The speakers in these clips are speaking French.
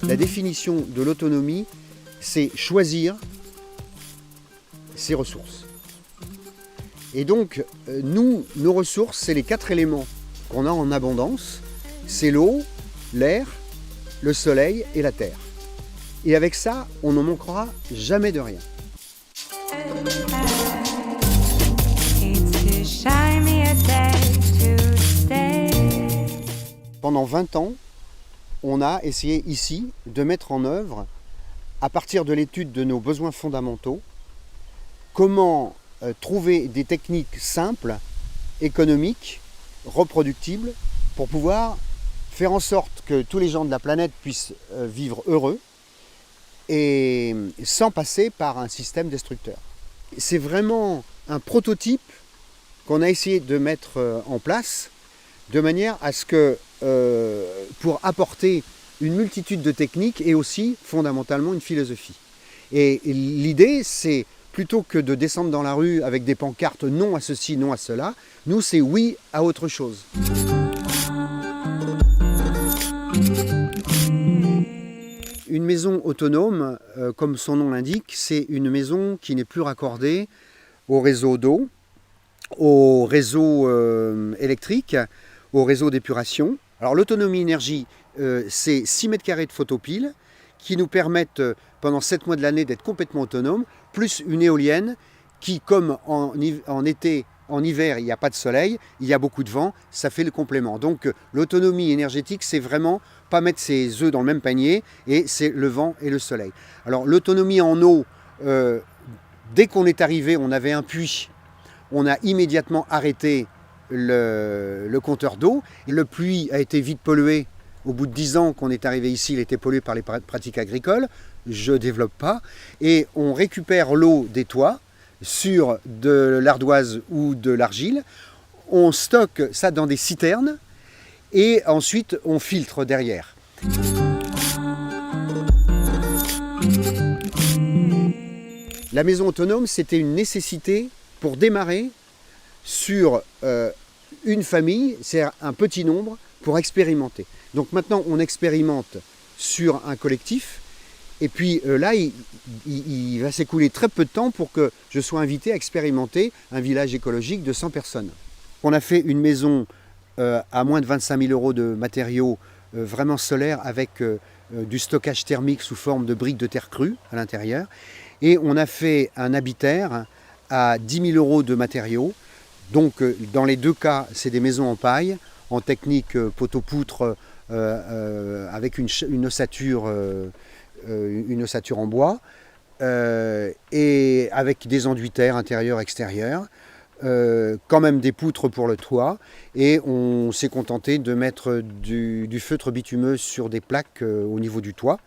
La définition de l'autonomie, c'est choisir ses ressources. Et donc, nos ressources, c'est les 4 éléments qu'on a en abondance. C'est l'eau, l'air, le soleil et la terre. Et avec ça, on n'en manquera jamais de rien. Pendant 20 ans, on a essayé ici de mettre en œuvre, à partir de l'étude de nos besoins fondamentaux, comment trouver des techniques simples, économiques, reproductibles, pour pouvoir faire en sorte que tous les gens de la planète puissent vivre heureux et sans passer par un système destructeur. C'est vraiment un prototype qu'on a essayé de mettre en place de manière à ce que, pour apporter une multitude de techniques et aussi fondamentalement une philosophie. Et l'idée, c'est plutôt que de descendre dans la rue avec des pancartes non à ceci, non à cela, nous c'est oui à autre chose. Une maison autonome, comme son nom l'indique, c'est une maison qui n'est plus raccordée au réseau d'eau, au réseau électrique, au réseau d'épuration. Alors l'autonomie énergie, c'est 6 mètres carrés de photopile qui nous permettent pendant 7 mois de l'année d'être complètement autonomes, plus une éolienne qui, comme en été, en hiver, il n'y a pas de soleil, il y a beaucoup de vent, ça fait le complément. Donc l'autonomie énergétique, c'est vraiment pas mettre ses œufs dans le même panier, et c'est le vent et le soleil. Alors l'autonomie en eau, dès qu'on est arrivé, on avait un puits, on a immédiatement arrêté le compteur d'eau. Le puits a été vite pollué. Au bout de 10 ans qu'on est arrivé ici, il était pollué par les pratiques agricoles. Je ne développe pas. Et on récupère l'eau des toits sur de l'ardoise ou de l'argile. On stocke ça dans des citernes et ensuite on filtre derrière. La maison autonome, c'était une nécessité pour démarrer sur une famille, c'est un petit nombre, pour expérimenter. Donc maintenant, on expérimente sur un collectif, et puis là, il va s'écouler très peu de temps pour que je sois invité à expérimenter un village écologique de 100 personnes. On a fait une maison à moins de 25 000 € de matériaux vraiment solaires, avec du stockage thermique sous forme de briques de terre crue à l'intérieur, et on a fait un habitaire à 10 000 € de matériaux. Donc dans les deux cas, c'est des maisons en paille, en technique poteau-poutre, avec une ossature en bois, et avec des enduits terre intérieur, extérieur, quand même des poutres pour le toit, et on s'est contenté de mettre du feutre bitumeux sur des plaques au niveau du toit.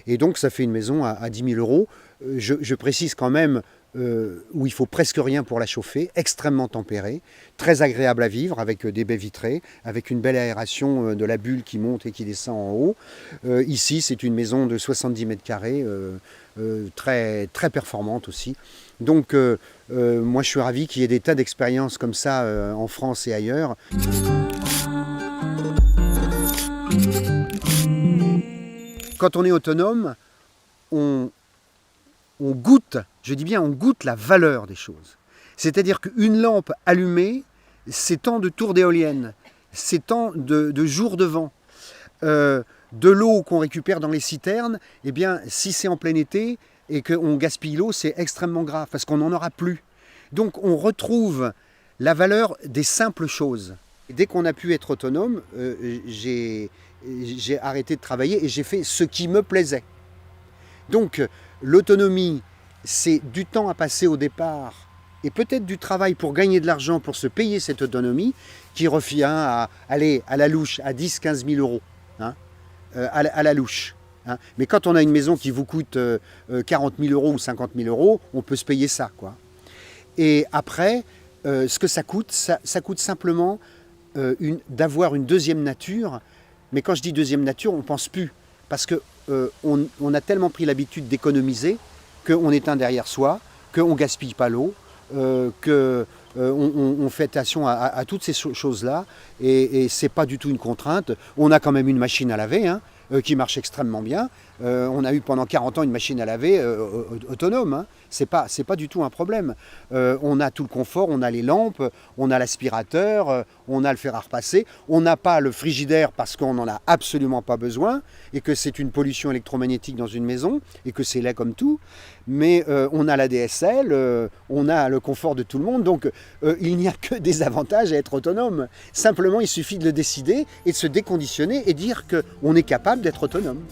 Et donc ça fait une maison à 10 000 €. Je précise quand même où il faut presque rien pour la chauffer, extrêmement tempérée, très agréable à vivre, avec des baies vitrées, avec une belle aération de la bulle qui monte et qui descend en haut. Ici, c'est une maison de 70 mètres carrés, très, très performante aussi. Donc moi je suis ravi qu'il y ait des tas d'expériences comme ça en France et ailleurs. Quand on est autonome, on goûte, je dis bien on goûte la valeur des choses. C'est-à-dire qu'une lampe allumée, c'est tant de tours d'éoliennes, c'est tant de jours de vent. De l'eau qu'on récupère dans les citernes, eh bien, si c'est en plein été et qu'on gaspille l'eau, c'est extrêmement grave parce qu'on n'en aura plus. Donc on retrouve la valeur des simples choses. Et dès qu'on a pu être autonome, j'ai arrêté de travailler et j'ai fait ce qui me plaisait. Donc l'autonomie, c'est du temps à passer au départ et peut-être du travail pour gagner de l'argent pour se payer cette autonomie qui revient à aller à la louche à 10-15 000 €, hein, à la louche. Hein. Mais quand on a une maison qui vous coûte 40 000 € ou 50 000 €, on peut se payer ça, quoi. Et après, ce que ça coûte simplement d'avoir une deuxième nature. Mais quand je dis deuxième nature, on ne pense plus. Parce qu'on a tellement pris l'habitude d'économiser qu'on éteint derrière soi, qu'on ne gaspille pas l'eau, qu'on on fait attention à toutes ces choses-là, et c'est pas du tout une contrainte. On a quand même une machine à laver, hein, qui marche extrêmement bien. On a eu pendant 40 ans une machine à laver autonome, hein. C'est pas du tout un problème. On a tout le confort, on a les lampes, on a l'aspirateur, on a le fer à repasser. On n'a pas le frigidaire parce qu'on n'en a absolument pas besoin et que c'est une pollution électromagnétique dans une maison et que c'est laid comme tout. Mais on a la DSL, on a le confort de tout le monde, donc il n'y a que des avantages à être autonome. Simplement, il suffit de le décider et de se déconditionner et dire qu'on est capable d'être autonome.